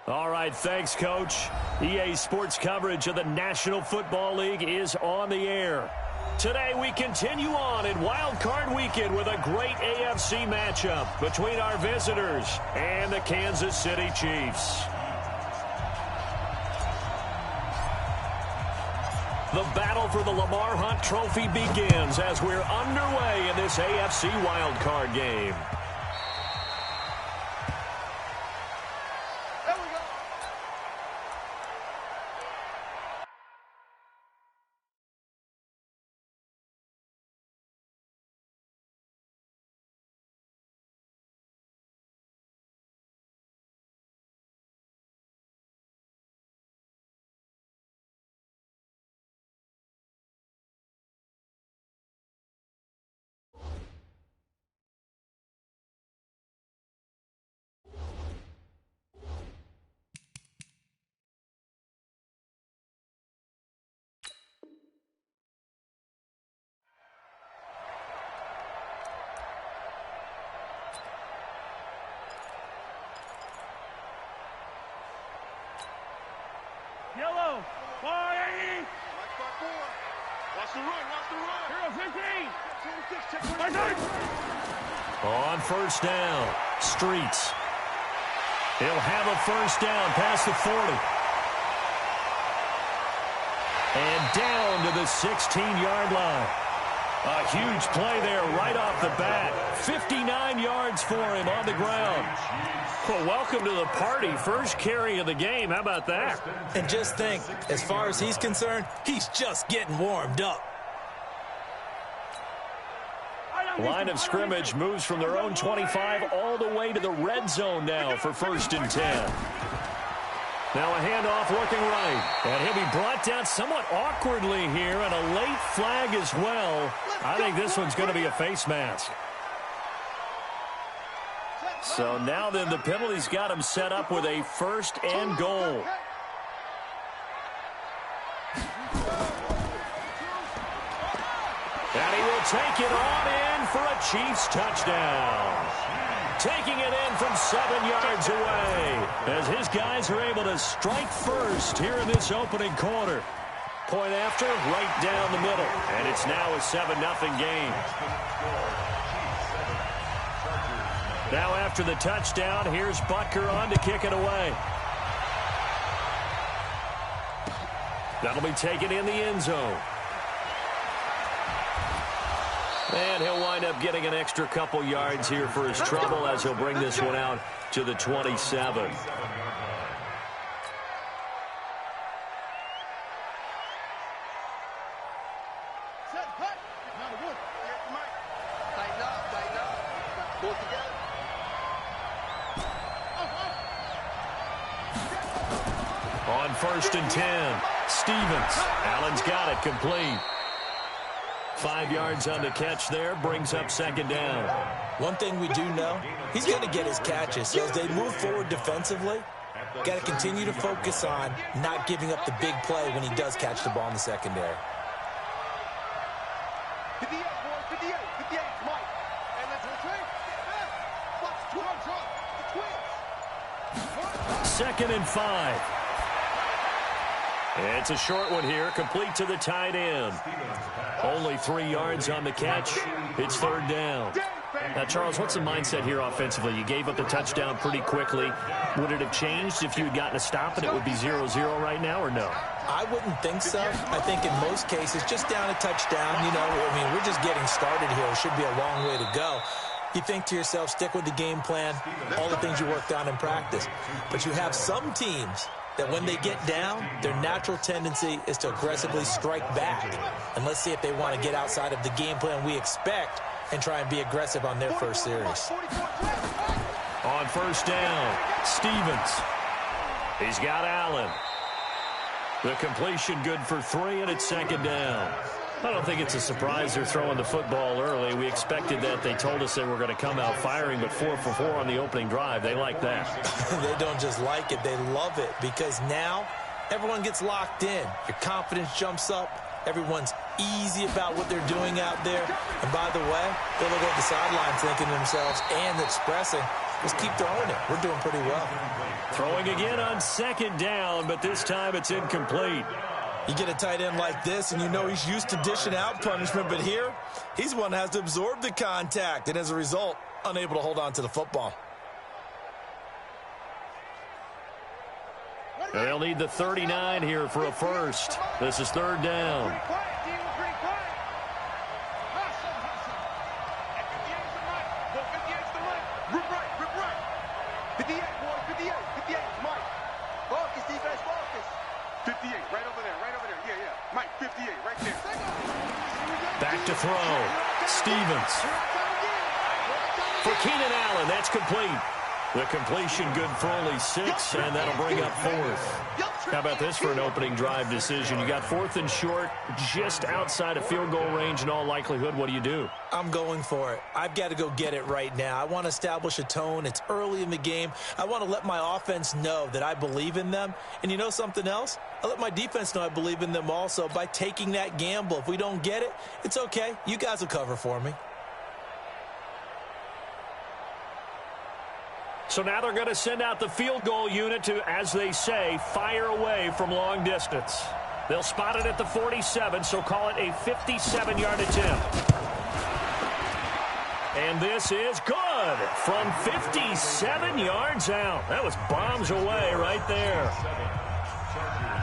All right, thanks, Coach. EA Sports coverage of the National Football League is on the air. Today we continue on in Wild Card Weekend with a great AFC matchup between our visitors and the Kansas City Chiefs. The battle for the Lamar Hunt Trophy begins as we're underway in this AFC Wild Card game. Yellow, 480. Watch the run. Hero 15. 26, On first down, Streets. He'll have a first down past the 40. And down to the 16-yard line. A huge play there right off the bat. 59 yards for him on the ground. Well, welcome to the party. First carry of the game. How about that? And just think, as far as he's concerned, he's just getting warmed up. Line of scrimmage moves from their own 25 all the way to the red zone now for 1st and 10. Now a handoff looking right. And he'll be brought down somewhat awkwardly here, and a late flag as well. I think this one's going to be a face mask. So now then the penalty's got him set up with a 1st and goal. And he will take it on in for a Chiefs touchdown. Taking it in from 7 yards away as his guys are able to strike first here in this opening quarter. Point after, right down the middle. And it's now a 7-0 game. Now after the touchdown, here's Butker on to kick it away. That'll be taken in the end zone. And he'll wind up getting an extra couple yards here for his trouble as he'll bring this one out to the 27. On 1st and 10, Stevens. Allen's got it complete. 5 yards on the catch there, brings up 2nd down. One thing we do know, he's going to get his catches. So as they move forward defensively, got to continue to focus on not giving up the big play when he does catch the ball in the secondary. 2nd and 5. It's a short one here, complete to the tight end. Only 3 yards on the catch. It's 3rd down. Now, Charles, what's the mindset here offensively? You gave up the touchdown pretty quickly. Would it have changed if you had gotten a stop and it would be 0-0 right now, or no? I wouldn't think so. I think in most cases, just down a touchdown, we're just getting started here. It should be a long way to go. You think to yourself, stick with the game plan, all the things you worked on in practice. But you have some teams that when they get down, their natural tendency is to aggressively strike back. And let's see if they want to get outside of the game plan we expect and try and be aggressive on their first series. On 1st down, Stevens. He's got Allen. The completion good for 3, and it's 2nd down. I don't think it's a surprise they're throwing the football early. We expected that. They told us they were going to come out firing, but 4 for 4 on the opening drive. They like that. They don't just like it. They love it because now everyone gets locked in. Your confidence jumps up. Everyone's easy about what they're doing out there. And by the way, they look at the sidelines thinking to themselves and expressing, Let's keep throwing it. We're doing pretty well. Throwing again on second down, but this time it's incomplete. You get a tight end like this, and you know he's used to dishing out punishment, but here, he's the one that has to absorb the contact, and as a result, unable to hold on to the football. They'll need the 39 here for a first. This is third down. Back to throw. Stevens. For Keenan Allen, that's complete. The completion good for only 6, and that'll bring up fourth. How about this for an opening drive decision? You got fourth and short, just outside of field goal range in all likelihood. What do you do? I'm going for it. I've got to go get it right now. I want to establish a tone. It's early in the game. I want to let my offense know that I believe in them. And you know something else? I let my defense know I believe in them also by taking that gamble. If we don't get it, it's okay. You guys will cover for me. So now they're going to send out the field goal unit to, as they say, fire away from long distance. They'll spot it at the 47, so call it a 57-yard attempt. And this is good from 57 yards out. That was bombs away right there.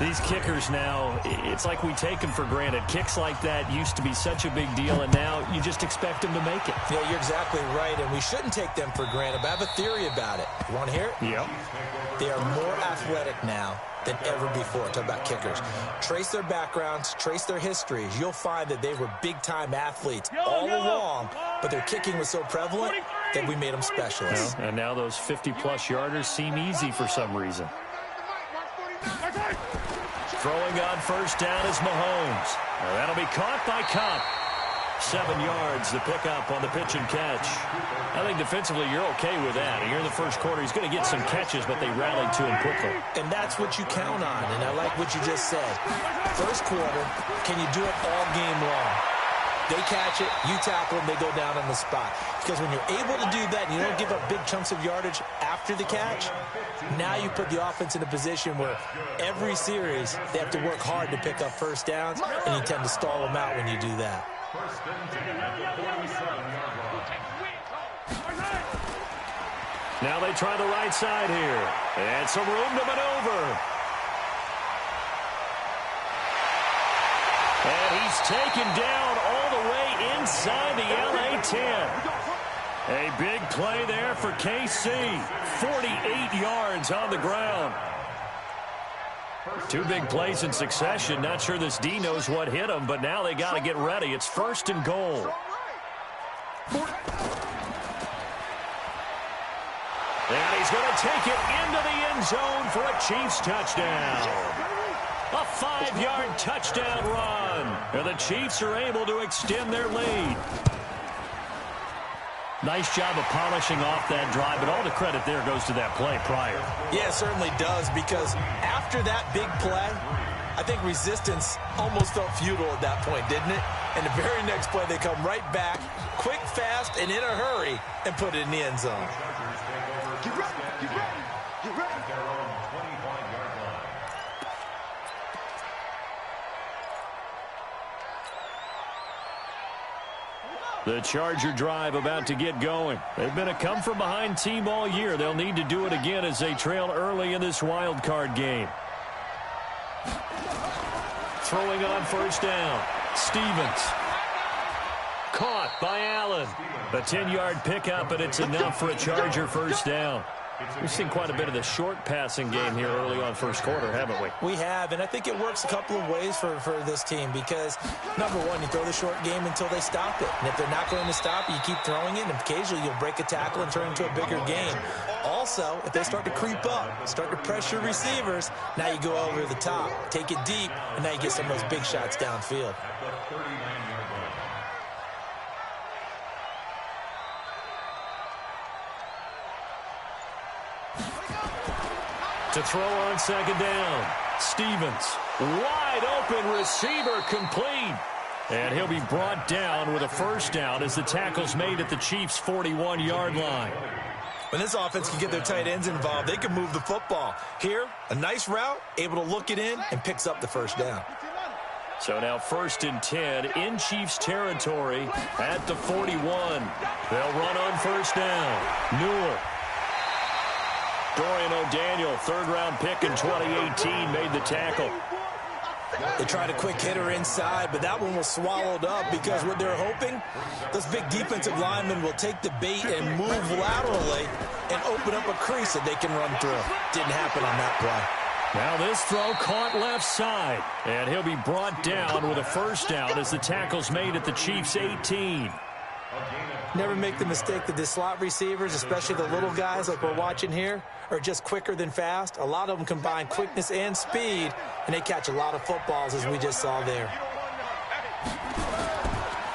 These kickers now, it's like we take them for granted. Kicks like that used to be such a big deal, and now you just expect them to make it. Yeah, you're exactly right, and we shouldn't take them for granted, but I have a theory about it. You want to hear it? Yep. They are more athletic now than ever before. Talk about kickers. Trace their backgrounds, trace their histories. You'll find that they were big-time athletes all along, but their kicking was so prevalent that we made them specialists. And now those 50-plus yarders seem easy for some reason. Throwing on first down is Mahomes. Now that'll be caught by Cup. 7 yards, the pickup on the pitch and catch. I think defensively you're okay with that. Here in the first quarter, he's going to get some catches, but they rallied to him quickly. And that's what you count on, and I like what you just said. First quarter, can you do it all game long? They catch it, you tackle them, they go down on the spot. Because when you're able to do that and you don't give up big chunks of yardage after the catch, now you put the offense in a position where every series they have to work hard to pick up first downs, and you tend to stall them out when you do that. Now they try the right side here. And some room to maneuver. And he's taken down all the way inside the LA 10. A big play there for KC. 48 yards on the ground. 2 big plays in succession. Not sure this D knows what hit him, but now they got to get ready. It's first and goal. And he's going to take it into the end zone for a Chiefs touchdown. A 5-yard touchdown run. And the Chiefs are able to extend their lead. Nice job of polishing off that drive, but all the credit there goes to that play prior. Yeah, it certainly does, because after that big play, I think resistance almost felt futile at that point, didn't it? And the very next play, they come right back, quick, fast, and in a hurry, and put it in the end zone. Get ready, get ready, get ready. The Charger drive about to get going. They've been a come-from-behind team all year. They'll need to do it again as they trail early in this wild card game. Throwing on first down. Stevens. Caught by Allen. A 10-yard pickup, and it's enough for a Charger first down. We've seen quite a bit of the short passing game here early on first quarter, haven't we? We have, and I think it works a couple of ways for this team because, number one, you throw the short game until they stop it. And if they're not going to stop it, you keep throwing it, and occasionally you'll break a tackle and turn it into a bigger game. Also, if they start to creep up, start to pressure receivers, now you go over the top, take it deep, and now you get some of those big shots downfield. To throw on second down. Stevens. Wide open receiver complete. And he'll be brought down with a first down as the tackle's made at the Chiefs' 41-yard line. When this offense can get their tight ends involved, they can move the football. Here, a nice route, able to look it in, and picks up the first down. So now 1st and 10 in Chiefs territory at the 41. They'll run on 1st down. Newell. Dorian O'Daniel, 3rd-round pick in 2018, made the tackle. They tried a quick hitter inside, but that one was swallowed up because what they're hoping, those big defensive linemen will take the bait and move laterally and open up a crease that they can run through. Didn't happen on that play. Now this throw caught left side, and he'll be brought down with a 1st down as the tackle's made at the Chiefs' 18. Never make the mistake that the slot receivers, especially the little guys like we're watching here, are just quicker than fast. A lot of them combine quickness and speed, and they catch a lot of footballs, as we just saw there.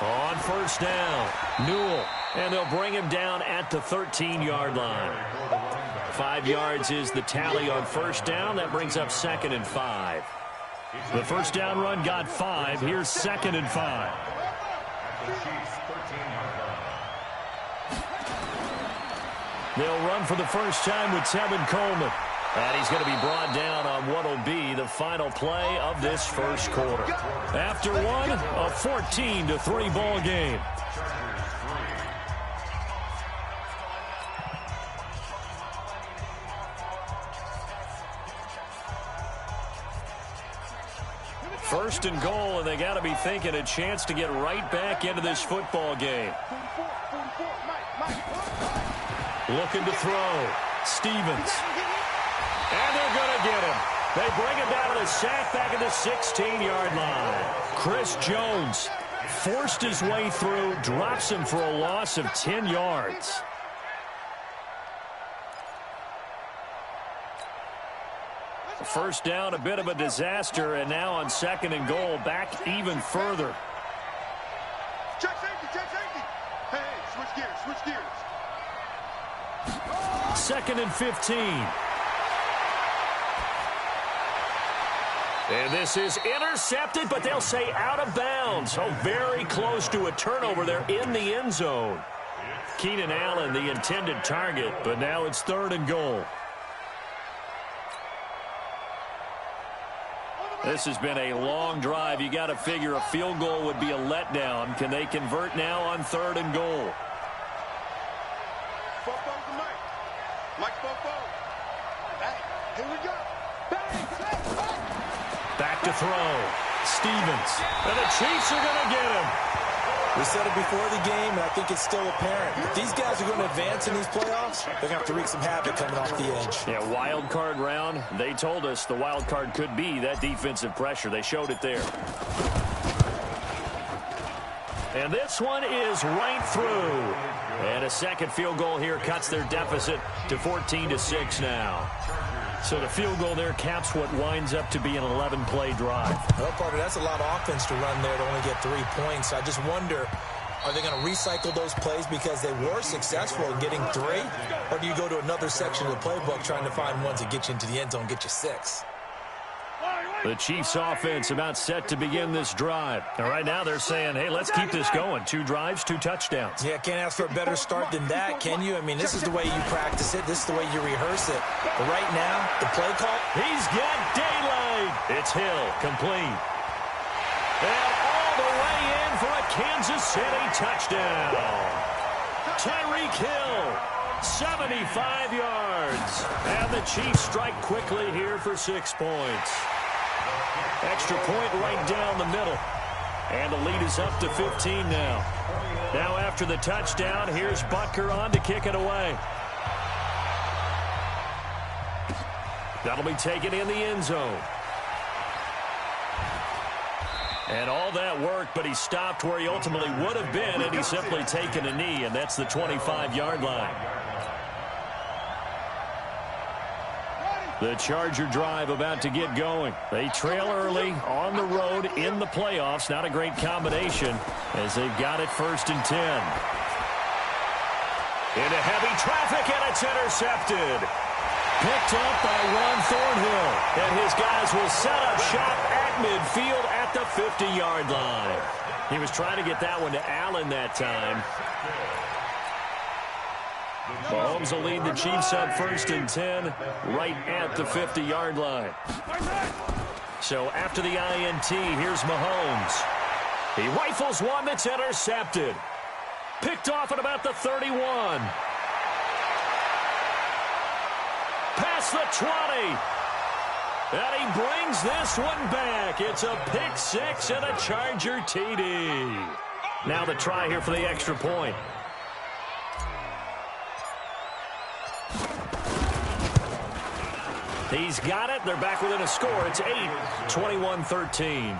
On 1st down, Newell, and they'll bring him down at the 13-yard line. 5 yards is the tally on 1st down. That brings up 2nd and 5. The 1st down run got 5. Here's 2nd and 5. They'll run for the first time with Tevin Coleman. And he's going to be brought down on what will be the final play of this 1st quarter. After one, a 14-3 ball game. First and goal, and they got to be thinking a chance to get right back into this football game. Looking to throw. Stevens. And they're going to get him. They bring him down to the sack back at the 16-yard line. Chris Jones forced his way through, drops him for a loss of 10 yards. First down, a bit of a disaster, and now on 2nd and goal, back even further. Check safety, check safety. Hey, switch gears, switch gears. 2nd and 15. And this is intercepted, but they'll say out of bounds. Oh, very close to a turnover there in the end zone. Keenan Allen, the intended target, but now it's 3rd and goal. This has been a long drive. You got to figure a field goal would be a letdown. Can they convert now on 3rd and goal? Here we go. Back to throw. Stevens. And the Chiefs are going to get him. We said it before the game, and I think it's still apparent. If these guys are going to advance in these playoffs, they're going to have to wreak some havoc coming off the edge. Yeah, wild card round. They told us the wild card could be that defensive pressure. They showed it there. And this one is right through. And a second field goal here cuts their deficit to 14-6 now. So the field goal there caps what winds up to be an 11-play drive. Well, Parker, that's a lot of offense to run there to only get 3 points. I just wonder, are they going to recycle those plays because they were successful in getting 3? Or do you go to another section of the playbook trying to find ones that get you into the end zone, get you 6? The Chiefs offense about set to begin this drive. And right now they're saying, hey, let's keep this going. 2 drives, 2 touchdowns. Yeah, can't ask for a better start than that, can you? I mean, this is the way you practice it. This is the way you rehearse it. But right now, the play call. He's got daylight. It's Hill, complete. And all the way in for a Kansas City touchdown. Tyreek Hill, 75 yards. And the Chiefs strike quickly here for 6 points. Extra point right down the middle. And the lead is up to 15 now. Now after the touchdown, here's Butker on to kick it away. That'll be taken in the end zone. And all that work, but he stopped where he ultimately would have been, and he's simply taken a knee, and that's the 25-yard line. The Charger drive about to get going. They trail early on the road in the playoffs. Not a great combination as they've got it 1st and 10. Into heavy traffic, and it's intercepted. Picked up by Ron Thornhill. And his guys will set up shop at midfield at the 50-yard line. He was trying to get that one to Allen that time. Mahomes will lead the Chiefs up 1st and 10 right at the 50-yard line. So after the INT, here's Mahomes. He rifles one that's intercepted. Picked off at about the 31. Past the 20. And he brings this one back. It's a pick six and a Charger TD. Now the try here for the extra point. He's got it. They're back within a score. It's 21-13.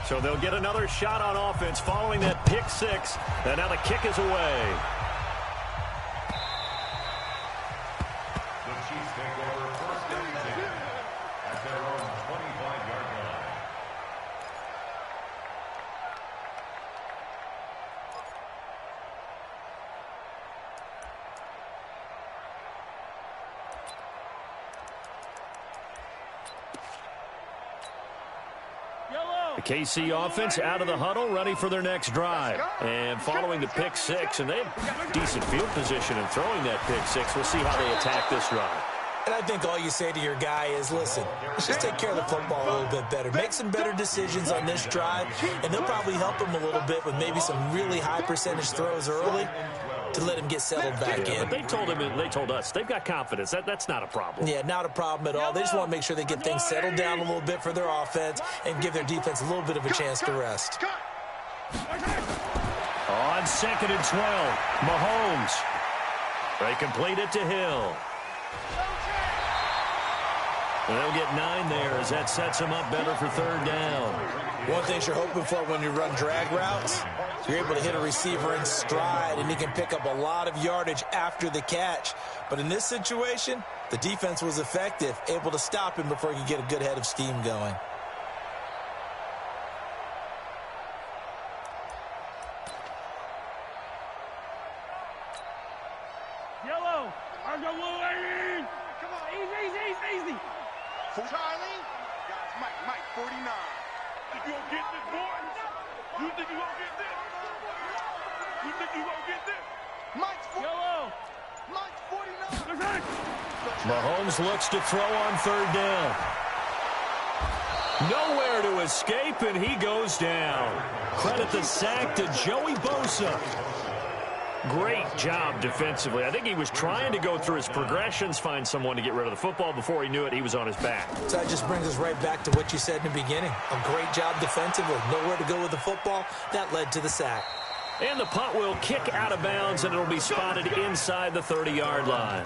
So they'll get another shot on offense following that pick six. And now the kick is away. The Chiefs take over 1st and 10 at their own 25-yard line. The KC offense out of the huddle, ready for their next drive. And following the pick six, and they have decent field position in throwing that pick six. We'll see how they attack this drive. And I think all you say to your guy is, listen, let's just take care of the football a little bit better. Make some better decisions on this drive, and they'll probably help him a little bit with maybe some really high percentage throws early to let him get settled back in. But they told him, they told us, they've got confidence. That's not a problem. Yeah, not a problem at all. They just want to make sure they get things settled down a little bit for their offense and give their defense a little bit of a chance to rest. On 2nd and 12, Mahomes. They complete it to Hill. And they'll get 9 there as that sets them up better for 3rd down. One thing you're hoping for when you run drag routes, you're able to hit a receiver in stride, and he can pick up a lot of yardage after the catch. But in this situation, the defense was effective, able to stop him before he could get a good head of steam going. Yellow. Come on, easy. Charlie. Guys, Mike, 49. Think you gonna get this, boy? You think you gonna get this? You think you gonna get this? Mike's 49. Mahomes looks to throw on 3rd down. Nowhere to escape, and he goes down. Credit the sack to Joey Bosa. Great job defensively. I think he was trying to go through his progressions, find someone to get rid of the football. Before he knew it, he was on his back. So that just brings us right back to what you said in the beginning. A great job defensively. Nowhere to go with the football. That led to the sack. And the punt will kick out of bounds, and it'll be spotted inside the 30-yard line.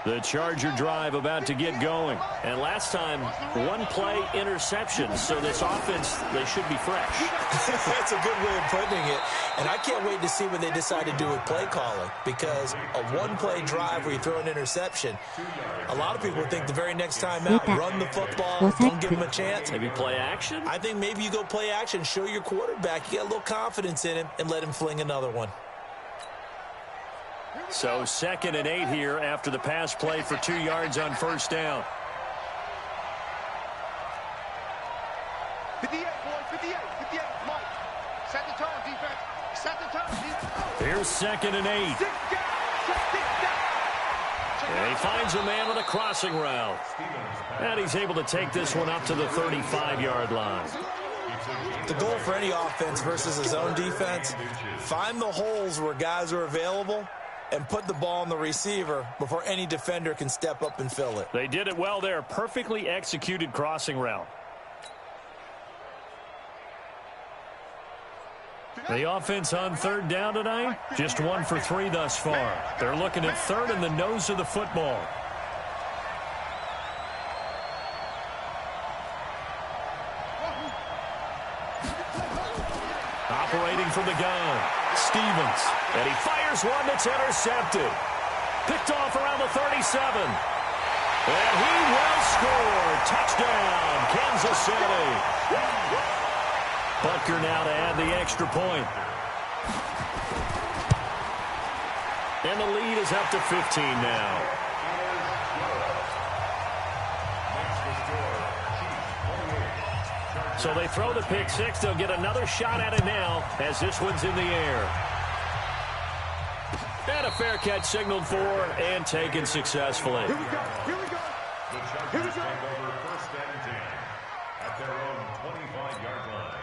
The Charger drive about to get going. And last time, 1-play interception. So this offense, they should be fresh. That's a good way of putting it. And I can't wait to see what they decide to do with play calling. Because a 1-play drive where you throw an interception, a lot of people think the very next time out, run the football, don't give him a chance. Maybe play action? I think maybe you go play action, show your quarterback, you get a little confidence in him, and let him fling another one. So 2nd and 8 here after the pass play for 2 yards on 1st down. 58, boys, 58, Mike. Set the tone, defense. Set the tone, defense. Here's 2nd and 8. And he finds a man with a crossing route. And he's able to take this one up to the 35-yard line. The goal for any offense versus his own defense, find the holes where guys are available and put the ball on the receiver before any defender can step up and fill it. They did it well there. Perfectly executed crossing route. The offense on 3rd down tonight, just 1 for 3 thus far. They're looking at 3rd and the nose of the football. Operating from the gun, Stevens. And he fires one that's intercepted. Picked off around the 37. And he will score. Touchdown, Kansas City. Butker now to add the extra point. And the lead is up to 15 now. So they throw the pick six. They'll get another shot at it now as this one's in the air. And a fair catch signaled for and taken successfully. Here we go. Here we go. The Chargers take over first and 10 at their own 25-yard line.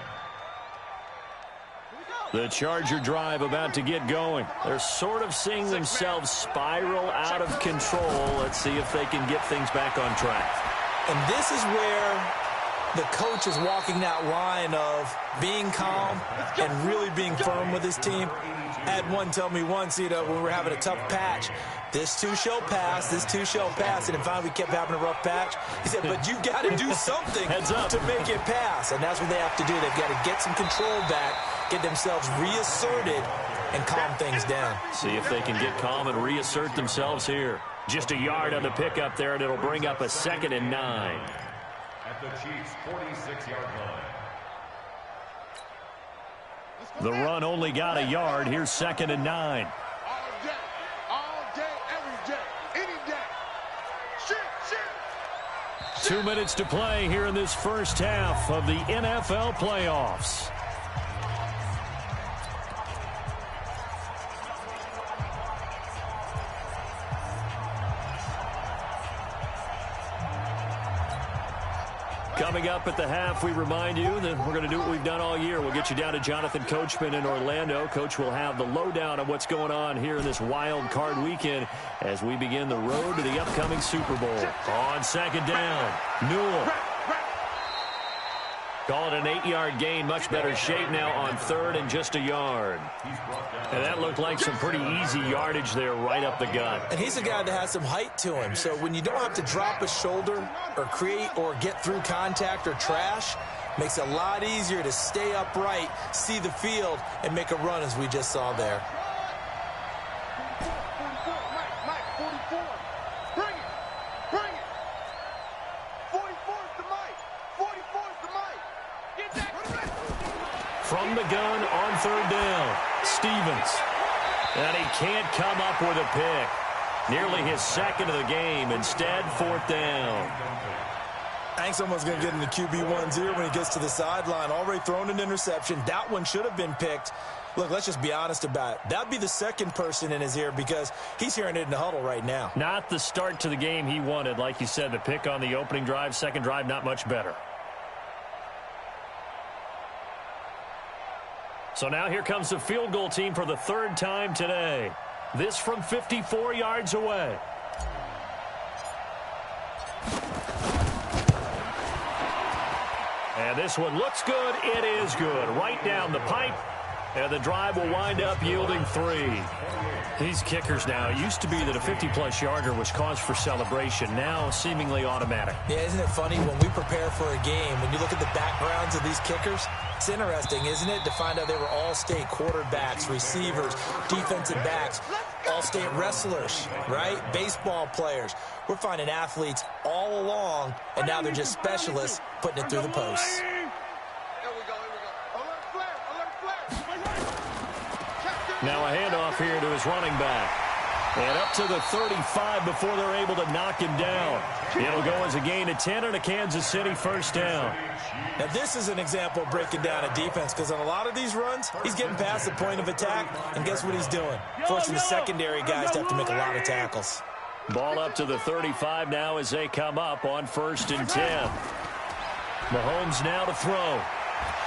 The Charger drive about to get going. They're sort of seeing themselves spiral out of control. Let's see if they can get things back on track. And this is where the coach is walking that line of being calm and really being firm with his team. I had one tell me once, when we were having a tough patch, this too shall pass, this too shall pass. And finally we kept having a rough patch. He said, but you've got to do something to make it pass. And that's what they have to do. They've got to get some control back, get themselves reasserted, and calm things down. See if they can get calm and reassert themselves here. Just a yard on the pickup there, and it'll bring up a 2nd and 9. At the Chiefs' 46-yard line. The run only got a yard. Here's 2nd and 9. All day, every day, any day. Shit. 2 minutes to play here in this first half of the NFL playoffs. Coming up at the half, we remind you that we're going to do what we've done all year. We'll get you down to Jonathan Coachman in Orlando. Coach will have the lowdown on what's going on here in this wild card weekend as we begin the road to the upcoming Super Bowl. On 2nd down, Newell. Call it an 8-yard gain. Much better shape now on 3rd and just a yard. And that looked like some pretty easy yardage there right up the gut. And he's a guy that has some height to him. So when you don't have to drop a shoulder or create or get through contact or trash, makes it a lot easier to stay upright, see the field, and make a run as we just saw there. Mike, 44. Bring it. 44 is the Mike. 44 is the Mike. Get that. From the gun on 3rd down, Stevens. And he can't come up with a pick. Nearly his 2nd of the game. Instead, 4th down. I think someone's going to get in the QB1's ear when he gets to the sideline. Already thrown an interception. That one should have been picked. Look, let's just be honest about it. That'd be the 2nd person in his ear because he's hearing it in the huddle right now. Not the start to the game he wanted. Like you said, the pick on the opening drive, 2nd drive, not much better. So now here comes the field goal team for the 3rd time today. This from 54 yards away. And this one looks good. It is good. Right down the pipe. And the drive will wind up yielding 3. These kickers now, it used to be that a 50-plus yarder was cause for celebration. Now seemingly automatic. Yeah, isn't it funny when we prepare for a game, when you look at the backgrounds of these kickers, it's interesting, isn't it, to find out they were all-state quarterbacks, receivers, defensive backs, all-state wrestlers, right? Baseball players. We're finding athletes all along, and now they're just specialists putting it through the posts. Now a handoff here to his running back. And up to the 35 before they're able to knock him down. It'll go as a gain of 10 and a Kansas City 1st down. Now this is an example of breaking down a defense because on a lot of these runs, he's getting past the point of attack, and guess what he's doing? Forcing the secondary guys to have to make a lot of tackles. Ball up to the 35 now as they come up on 1st and 10. Mahomes now to throw.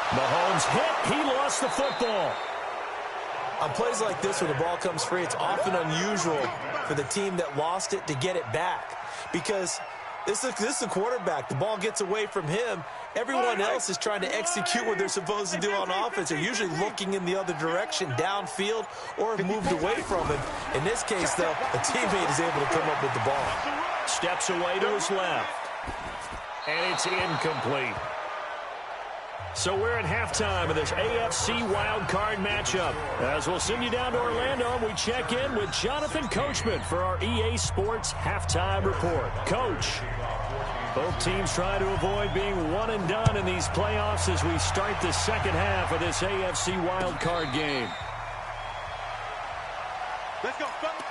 Mahomes hit. He lost the football. On plays like this where the ball comes free, it's often unusual for the team that lost it to get it back because this is the quarterback. The ball gets away from him. Everyone else is trying to execute what they're supposed to do on offense. They're usually looking in the other direction, downfield, or have moved away from him. In this case, though, a teammate is able to come up with the ball. Steps away to his left. And it's incomplete. So we're at halftime of this AFC wildcard matchup. As we'll send you down to Orlando, and we check in with Jonathan Coachman for our EA Sports Halftime Report. Coach, both teams try to avoid being one and done in these playoffs as we start the 2nd half of this AFC wildcard game. Let's go, fellas.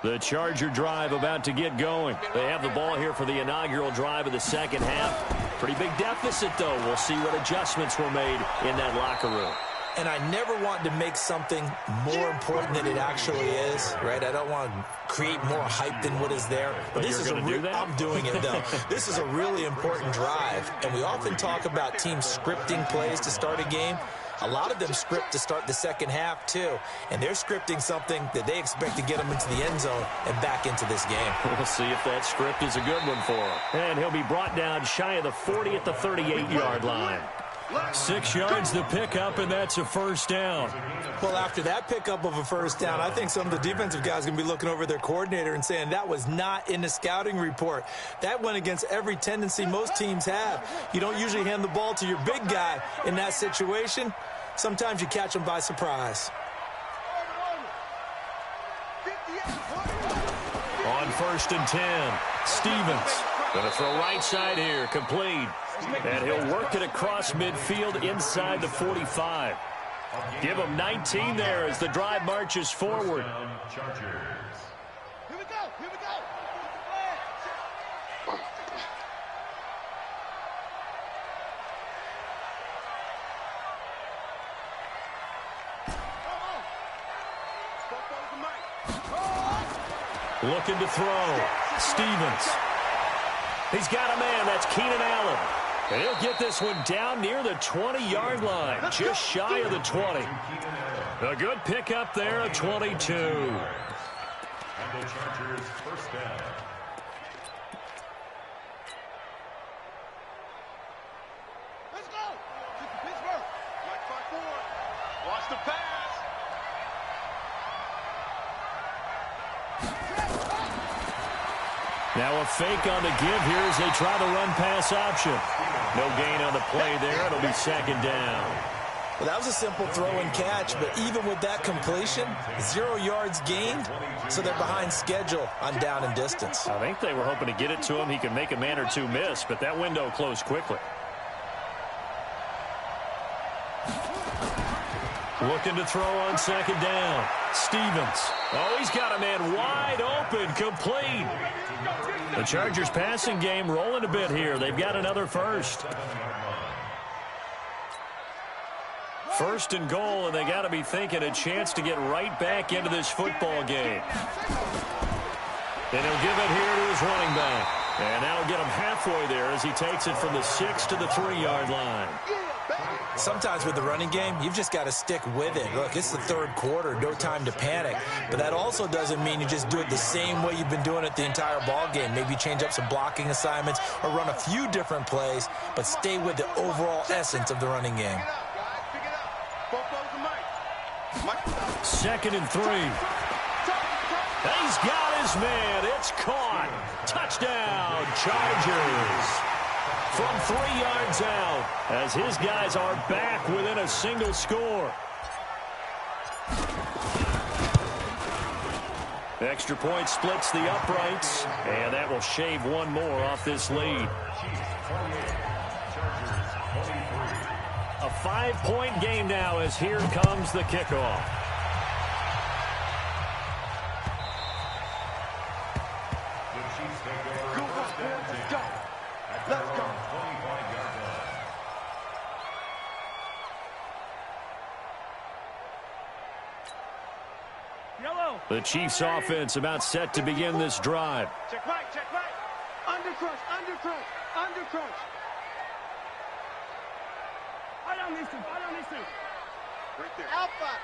The Charger drive about to get going. They have the ball here for the inaugural drive of the second half. Pretty big deficit, though. We'll see what adjustments were made in that locker room. And I never want to make something more important than it actually is, right? I don't want to create more hype than what is there. But this is I'm doing it, though. This is a really important drive. And we often talk about teams scripting plays to start a game. A lot of them script to start the second half, too. And they're scripting something that they expect to get them into the end zone and back into this game. We'll see if that script is a good one for him. And he'll be brought down shy of the 40 at the 38-yard line. 6 yards the pickup, and that's a first down. Well, after that pickup of a first down, I think some of the defensive guys are going to be looking over their coordinator and saying that was not in the scouting report. That went against every tendency most teams have. You don't usually hand the ball to your big guy in that situation. Sometimes you catch them by surprise. On 1st and 10, Stevens going to throw right side here, complete. And he'll work it across midfield inside the 45. Give him 19 there as the drive marches forward. Here we go. Here we go. Looking to throw. Stevens. He's got a man. That's Keenan Allen. And he'll get this one down near the 20-yard line, just shy of the 20. A good pickup there, a 22. And the Chargers first down. Let's go. Pittsburgh. Mike 5-4. Watch the pass. Now a fake on the give here as they try the run-pass option. No gain on the play there. It'll be second down. Well, that was a simple throw and catch, but even with that completion, 0 yards gained, so they're behind schedule on down and distance. I think they were hoping to get it to him. He could make a man or two miss, but that window closed quickly. Looking to throw on second down. Stevens. Oh, he's got a man wide open, complete. The Chargers passing game rolling a bit here. They've got another first. First and goal, and they got to be thinking a chance to get right back into this football game. And he'll give it here to his running back. And that'll get him halfway there as he takes it from the 6 to the 3-yard line. Sometimes with the running game, you've just got to stick with it. Look, it's the third quarter, no time to panic. But that also doesn't mean you just do it the same way you've been doing it the entire ball game. Maybe change up some blocking assignments or run a few different plays, but stay with the overall essence of the running game. 2nd and 3. He's got his man. It's caught. Touchdown, Chargers. From 3 yards out, as his guys are back within a single score. Extra point splits the uprights, and that will shave one more off this lead. A 5-point game now as here comes the kickoff. Let's go. Yellow. The Chiefs offense about set to begin this drive. Check right, check right. Under crunch, under crunch, under crunch. I don't need to, I don't need to. Right there. Alpha.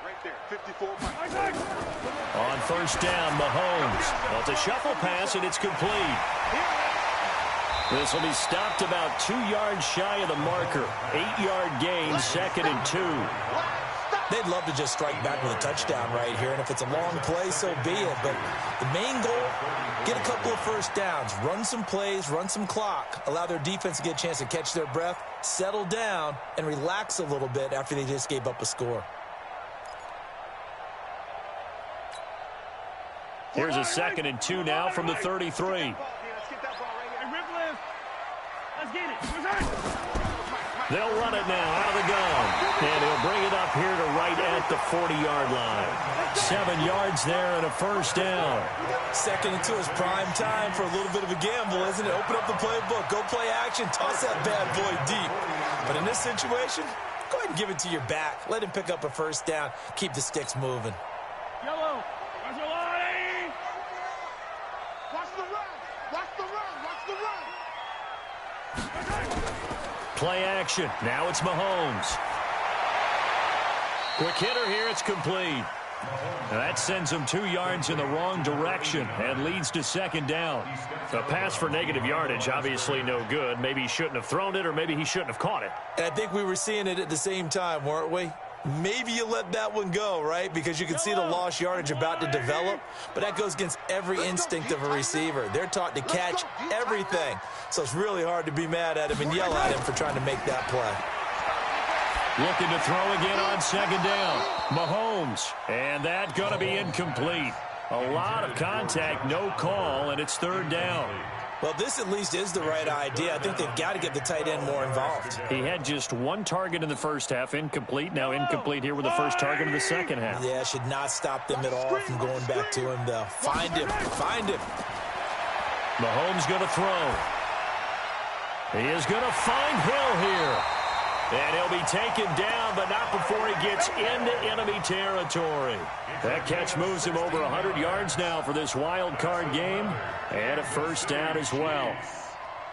Right there, 54. On first down, Mahomes. Well, it's a shuffle pass, and it's complete. This will be stopped about 2 yards shy of the marker. 8-yard gain, 2nd and 2. They'd love to just strike back with a touchdown right here, and if it's a long play, so be it. But the main goal, get a couple of first downs, run some plays, run some clock, allow their defense to get a chance to catch their breath, settle down, and relax a little bit after they just gave up a score. Here's a 2nd and 2 now from the 33. They'll run it now out of the gun. And he'll bring it up here to right at the 40-yard line. 7 yards there and a first down. Second into his prime time for a little bit of a gamble, isn't it? Open up the playbook, go play action, toss that bad boy deep. But in this situation, go ahead and give it to your back. Let him pick up a first down. Keep the sticks moving. Yellow, watch the line. Watch the run. Watch the run. Watch the run. Play action. Now it's Mahomes. Quick hitter here. It's complete. That sends him 2 yards in the wrong direction and leads to second down. A pass for negative yardage, obviously no good. Maybe he shouldn't have thrown it, or maybe he shouldn't have caught it. And I think we were seeing it at the same time, weren't we? Maybe you let that one go, right? Because you can see the lost yardage about to develop. But that goes against every instinct of a receiver. They're taught to catch everything. So it's really hard to be mad at him and yell at him for trying to make that play. Looking to throw again on second down. Mahomes. And that's going to be incomplete. A lot of contact, no call, and it's third down. Well, this at least is the right idea. I think they've got to get the tight end more involved. He had just 1 target in the first half, incomplete. Now incomplete here with the first target of the second half. Yeah, should not stop them at all from going back to him, though. Find him. Find him. Mahomes going to throw. He is going to find Hill here. And he'll be taken down, but not before he gets into enemy territory. That catch moves him over 100 yards now for this wild card game. And a first down as well.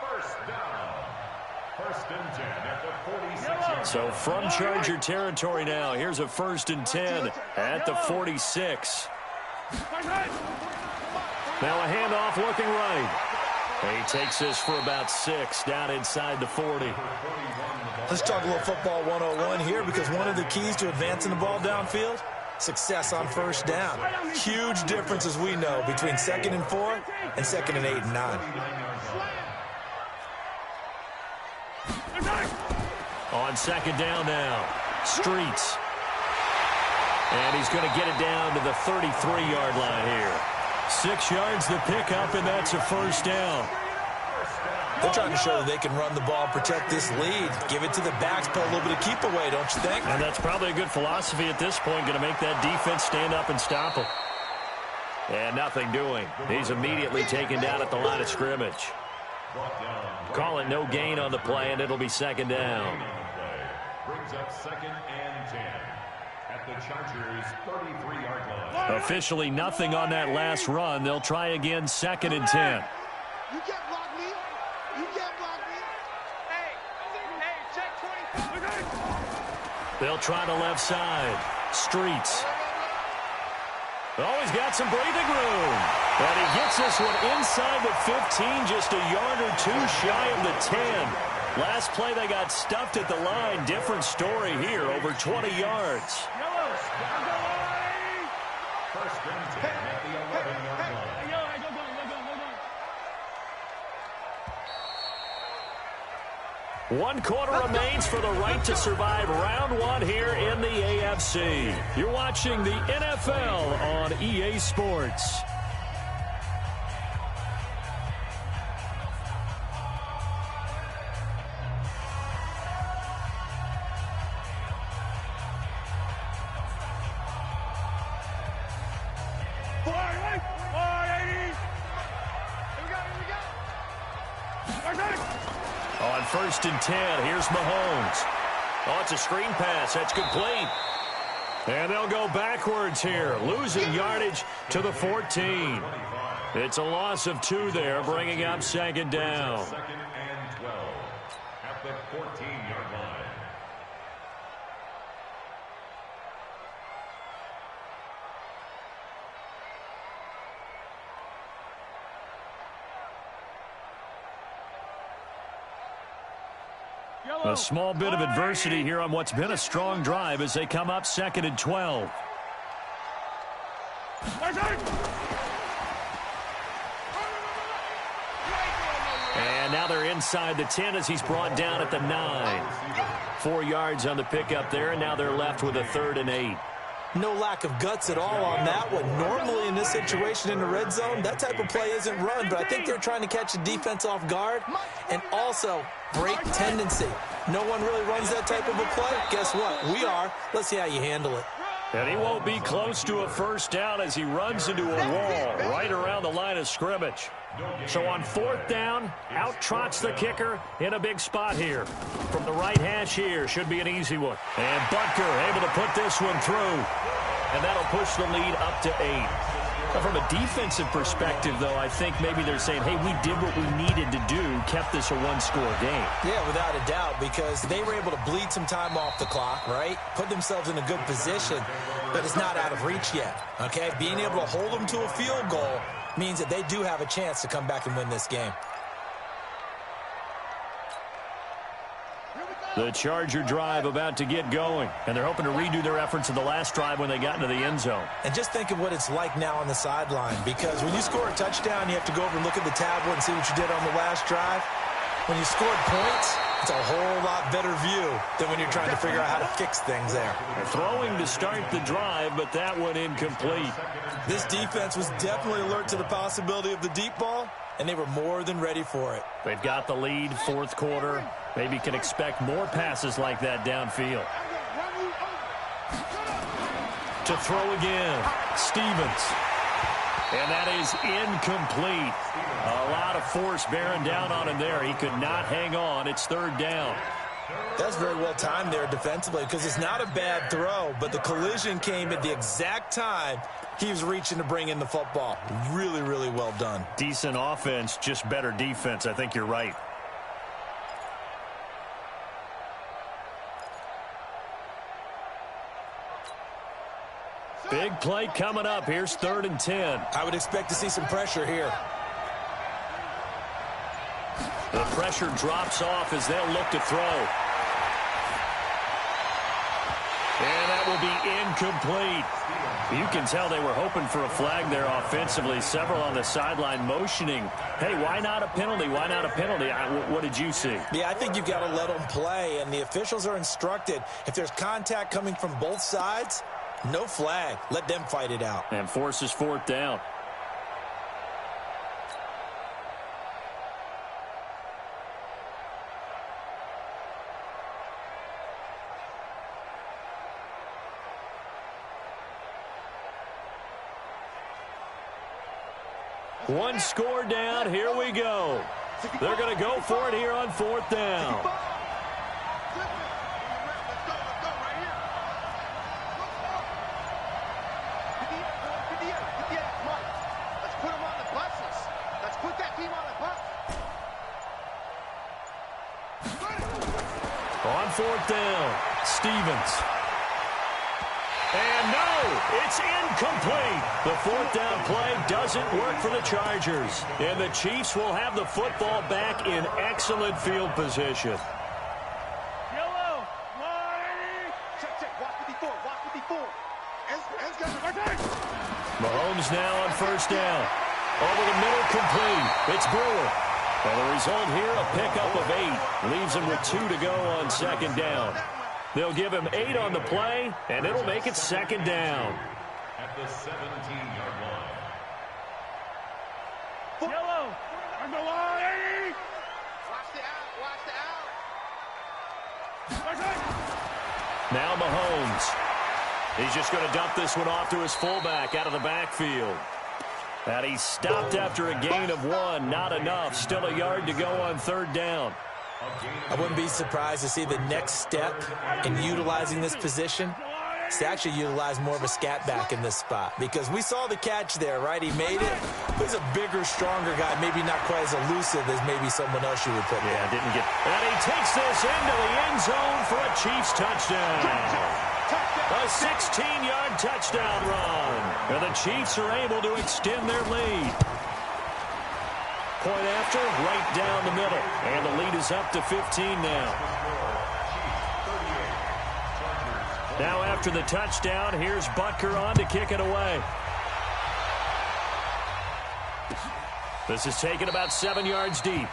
First down. First and 10 at the 46. So from Charger territory now, here's a first and 10 at the 46. Now a handoff looking right. He takes this for about 6 down inside the 40. Let's talk a little football 101 here, because one of the keys to advancing the ball downfield, success on first down. Huge difference, as we know, between 2nd and 4 and 2nd and 8 and 9. On second down now, Streets. And he's going to get it down to the 33-yard line here. 6 yards the pickup, and that's a first down. They're trying to show that they can run the ball and protect this lead. Give it to the backs, play a little bit of keep away, don't you think? And that's probably a good philosophy at this point, going to make that defense stand up and stop him. And nothing doing. He's immediately taken down at the line of scrimmage. Call it no gain on the play, and it'll be second down. Brings up 2nd and 10 at the Chargers' 33-yard line. Officially nothing on that last run. They'll try again, 2nd and 10. You can't block me. You can't block me. Hey, check 20. They'll try the left side. Streets. Oh, he's got some breathing room. And he gets this one inside the 15, just a yard or 2 shy of the 10. Last play, they got stuffed at the line. Different story here, over 20 yards. First and 10 at the 11-yard line. One quarter remains for the right to survive round 1 here in the AFC. You're watching the NFL on EA Sports. On 1st and 10, here's Mahomes. Oh, it's a screen pass. That's complete. And they'll go backwards here, losing yardage to the 14. It's a loss of 2 there, bringing up second down. 2nd and 12 at the 14-yard line. A small bit of adversity here on what's been a strong drive as they come up 2nd and 12. And now they're inside the 10 as he's brought down at the 9. 4 yards on the pickup there, and now they're left with a 3rd and 8. No lack of guts at all on that one. Normally in this situation in the red zone, that type of play isn't run, but I think they're trying to catch the defense off guard and also break tendency. No one really runs that type of a play. Guess what? We are. Let's see how you handle it. And he won't be close to a first down as he runs into a wall right around the line of scrimmage. So on fourth down, out trots the kicker in a big spot here. From the right hash here, should be an easy one. And Butker able to put this one through. And that'll push the lead up to 8. Now, from a defensive perspective, though, I think maybe they're saying, hey, we did what we needed to do, kept this a one-score game. Yeah, without a doubt, because they were able to bleed some time off the clock, right? Put themselves in a good position, but it's not out of reach yet, okay? Being able to hold them to a field goal means that they do have a chance to come back and win this game. The Charger drive about to get going, and they're hoping to redo their efforts in the last drive when they got into the end zone. And just think of what it's like now on the sideline, because when you score a touchdown, you have to go over and look at the tablet and see what you did on the last drive. When you scored points, it's a whole lot better view than when you're trying to figure out how to fix things there. Throwing to start the drive, but that one incomplete. This defense was definitely alert to the possibility of the deep ball, and they were more than ready for it. They've got the lead, fourth quarter. Maybe can expect more passes like that downfield. To throw again, Stevens. And that is incomplete. A lot of force bearing down on him there. He could not hang on. It's third down. That's very well timed there defensively, because it's not a bad throw, but the collision came at the exact time he was reaching to bring in the football. Really, really well done. Decent offense, just better defense. I think you're right. Big play coming up. Here's 3rd and 10. I would expect to see some pressure here. The pressure drops off as they'll look to throw. And that will be incomplete. You can tell they were hoping for a flag there offensively. Several on the sideline motioning, hey, why not a penalty? Why not a penalty? What did you see? Yeah, I think you've got to let them play, and the officials are instructed, if there's contact coming from both sides, no flag. Let them fight it out. And forces fourth down. One score down. Here we go. They're going to go for it here on fourth down. On fourth down, Stevens. And no, it's incomplete. The fourth down play doesn't work for the Chargers. And the Chiefs will have the football back in excellent field position. Yellow, check, watch 54, watch 54. Mahomes now on first down. Over the middle, complete. It's Brewer. And the result here, a pickup of 8. Leaves him with 2 to go on second down. They'll give him 8 on the play, and it'll make it second down. At the 17-yard line. Yellow, on the line. Watch the out. Now Mahomes. He's just going to dump this one off to his fullback out of the backfield. And he stopped after a gain of 1. Not enough. Still a yard to go on third down. I wouldn't be surprised to see the next step in utilizing this position is to actually utilize more of a scat back in this spot, because we saw the catch there, right? He made it. He's a bigger, stronger guy, maybe not quite as elusive as maybe someone else you would put there. Yeah, didn't get. And he takes this into the end zone for a Chiefs touchdown. A 16-yard touchdown run. And the Chiefs are able to extend their lead. Point after, right down the middle. And the lead is up to 15 now. Now after the touchdown, here's Butker on to kick it away. This is taken about 7 yards deep.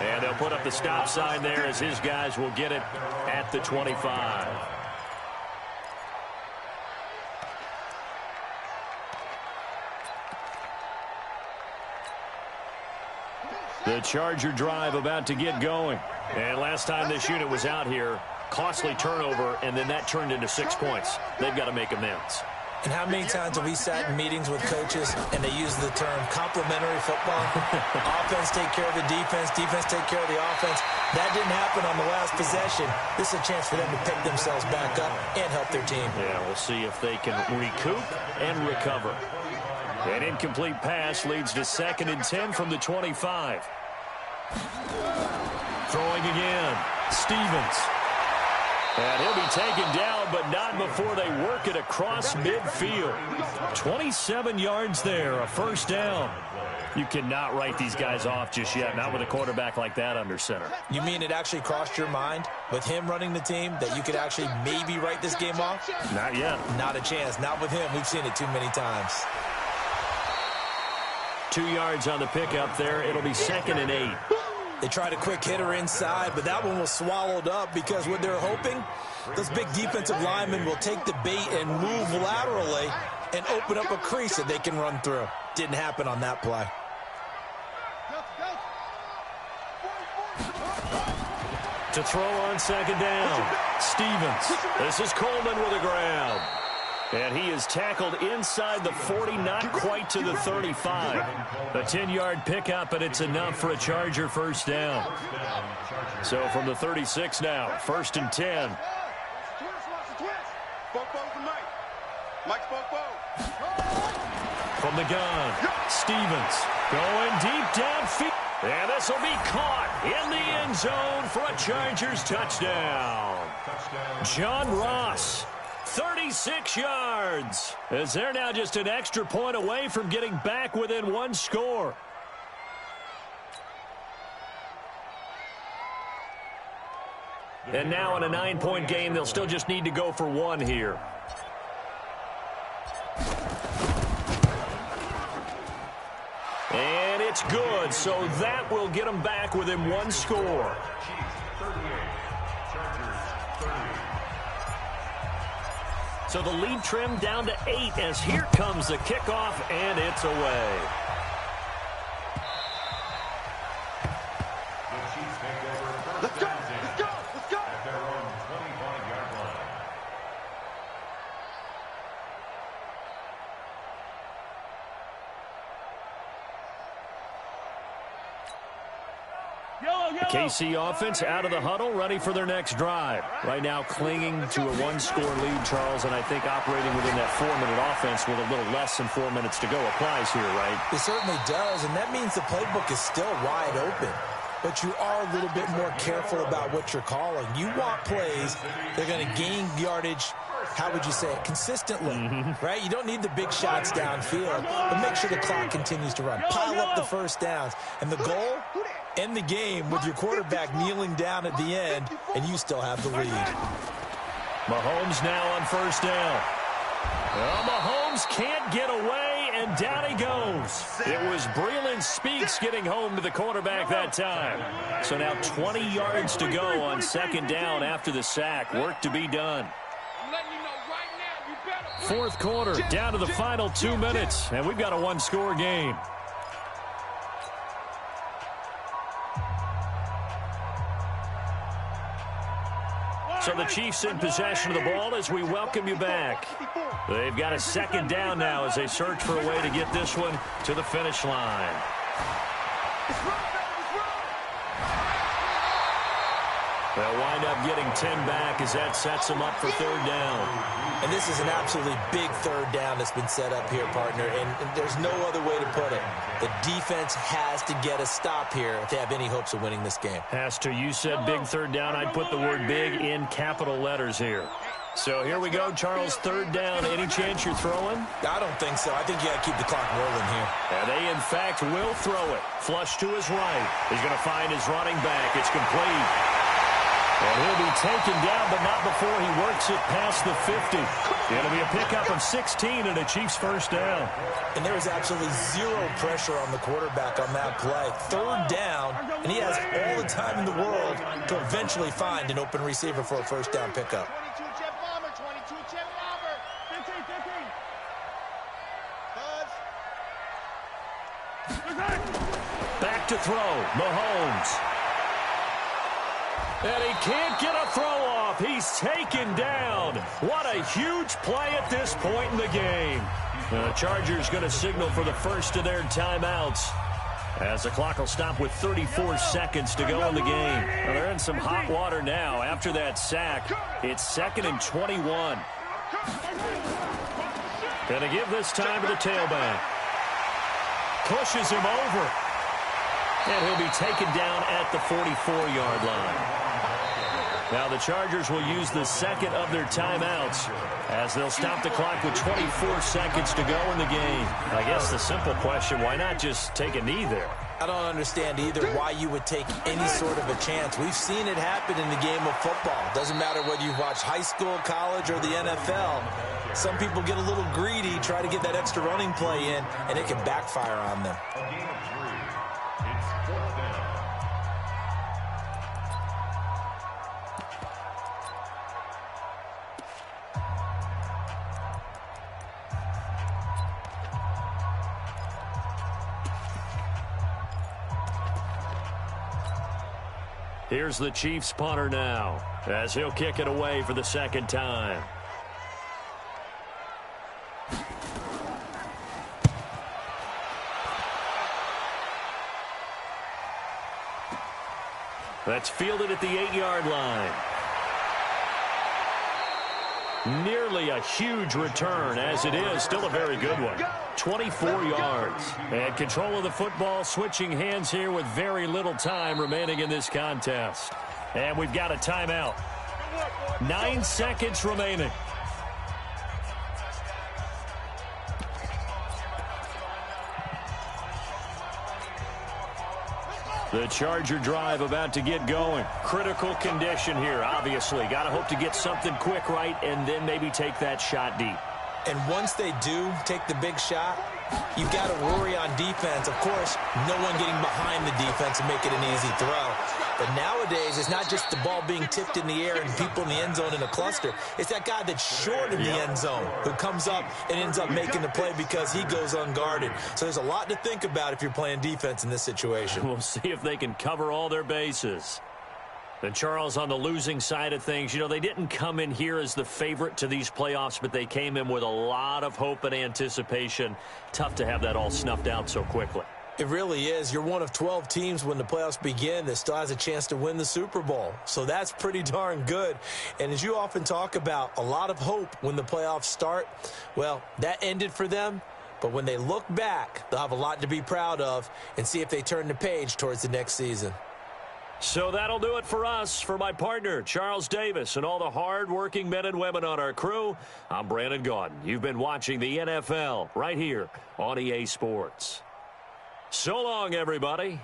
And they'll put up the stop sign there as his guys will get it at the 25. The Charger drive about to get going. And last time this unit was out here, costly turnover, and then that turned into 6 points. They've got to make amends. And how many times have we sat in meetings with coaches and they use the term complementary football? Offense take care of the defense, defense take care of the offense. That didn't happen on the last possession. This is a chance for them to pick themselves back up and help their team. Yeah, we'll see if they can recoup and recover. An incomplete pass leads to 2nd and 10 from the 25. Throwing again, Stevens. And he'll be taken down, but not before they work it across midfield. 27 yards there, a first down. You cannot write these guys off just yet, not with a quarterback like that under center. You mean it actually crossed your mind with him running the team that you could actually maybe write this game off? Not yet. Not a chance. Not with him. We've seen it too many times. 2 yards on the pickup there. It'll be 2nd and 8. They tried a quick hitter inside, but that one was swallowed up because what they're hoping, those big defensive linemen will take the bait and move laterally and open up a crease that they can run through. Didn't happen on that play. To throw on 2nd down, Stevens. This is Coleman with a grab. And he is tackled inside the 40, not quite to the 35. A 10-yard pickup, and it's enough for a Charger first down. So from the 36 now, 1st and 10. From the gun, Stevens going deep downfield. And this will be caught in the end zone for a Chargers touchdown. John Ross. 36 yards, as they're now just an extra point away from getting back within 1 score. And now in a 9-point game, they'll still just need to go for 1 here. And it's good, so that will get them back within 1 score. So the lead trimmed down to 8 as here comes the kickoff, and it's away. Let's go, let's go, let's go. At their own 25-yard line. KC offense out of the huddle, ready for their next drive. Right now clinging to a 1-score lead, Charles, and I think operating within that 4-minute offense with a little less than 4 minutes to go applies here, right? It certainly does, and that means the playbook is still wide open. But you are a little bit more careful about what you're calling. You want plays that are going to gain yardage, how would you say it, consistently, right? You don't need the big shots downfield, but make sure the clock continues to run. Pile up the first downs. And the goal, end the game with your quarterback kneeling down at the end, and you still have the lead. Mahomes now on first down. Well, Mahomes can't get away, and down he goes. It was Breeland Speaks getting home to the quarterback that time. So now 20 yards to go on 2nd down after the sack. Work to be done. 4th quarter, down to the final 2 minutes, and we've got a 1-score game. So the Chiefs in possession of the ball as we welcome you back. They've got a 2nd down now as they search for a way to get this one to the finish line. They'll wind up getting 10 back as that sets them up for 3rd down. And this is an absolutely big 3rd down that's been set up here, partner, and there's no other way to put it. The defense has to get a stop here if they have any hopes of winning this game. Has to. You said big 3rd down. I'd put the word big in capital letters here. So here we go, Charles, 3rd down. Any chance you're throwing? I don't think so. I think you got to keep the clock rolling here. And they, in fact, will throw it. Flush to his right. He's going to find his running back. It's complete. And he'll be taken down, but not before he works it past the 50. It'll be a pickup of 16 and a Chiefs first down. And there is absolutely zero pressure on the quarterback on that play. 3rd down, and he has all the time in the world to eventually find an open receiver for a first down pickup. 22 Jet Bomber, 22 Jet Bomber. 15, 15. Back to throw. Mahomes. And he can't get a throw off. He's taken down. What a huge play at this point in the game. The Chargers going to signal for the first of their timeouts, as the clock will stop with 34 seconds to go in the game. Well, they're in some hot water now after that sack. It's 2nd and 21. Going to give this time to the tailback. Pushes him over. And he'll be taken down at the 44-yard line. Now the Chargers will use the second of their timeouts as they'll stop the clock with 24 seconds to go in the game. I guess the simple question, why not just take a knee there? I don't understand either why you would take any sort of a chance. We've seen it happen in the game of football. Doesn't matter whether you've watched high school, college, or the NFL. Some people get a little greedy, try to get that extra running play in, and it can backfire on them. A game of 3. It's 4th down. Here's the Chiefs punter now, as he'll kick it away for the second time. That's fielded at the 8-yard line. Nearly a huge return, as it is still a very good one. 24 yards. And control of the football, switching hands here with very little time remaining in this contest. And we've got a timeout. 9 seconds remaining. The Charger drive about to get going. Critical condition here, obviously. Got to hope to get something quick right and then maybe take that shot deep. And once they do take the big shot, you've got to worry on defense. Of course, no one getting behind the defense and make it an easy throw. But nowadays, it's not just the ball being tipped in the air and people in the end zone in a cluster. It's that guy that's short in the end zone who comes up and ends up making the play because he goes unguarded. So there's a lot to think about if you're playing defense in this situation. We'll see if they can cover all their bases. And Charles, on the losing side of things, you know, they didn't come in here as the favorite to these playoffs, but they came in with a lot of hope and anticipation. Tough to have that all snuffed out so quickly. It really is. You're one of 12 teams when the playoffs begin that still has a chance to win the Super Bowl. So that's pretty darn good. And as you often talk about, a lot of hope when the playoffs start. Well, that ended for them. But when they look back, they'll have a lot to be proud of and see if they turn the page towards the next season. So that'll do it for us. For my partner, Charles Davis, and all the hard-working men and women on our crew, I'm Brandon Gaudin. You've been watching the NFL right here on EA Sports. So long, everybody.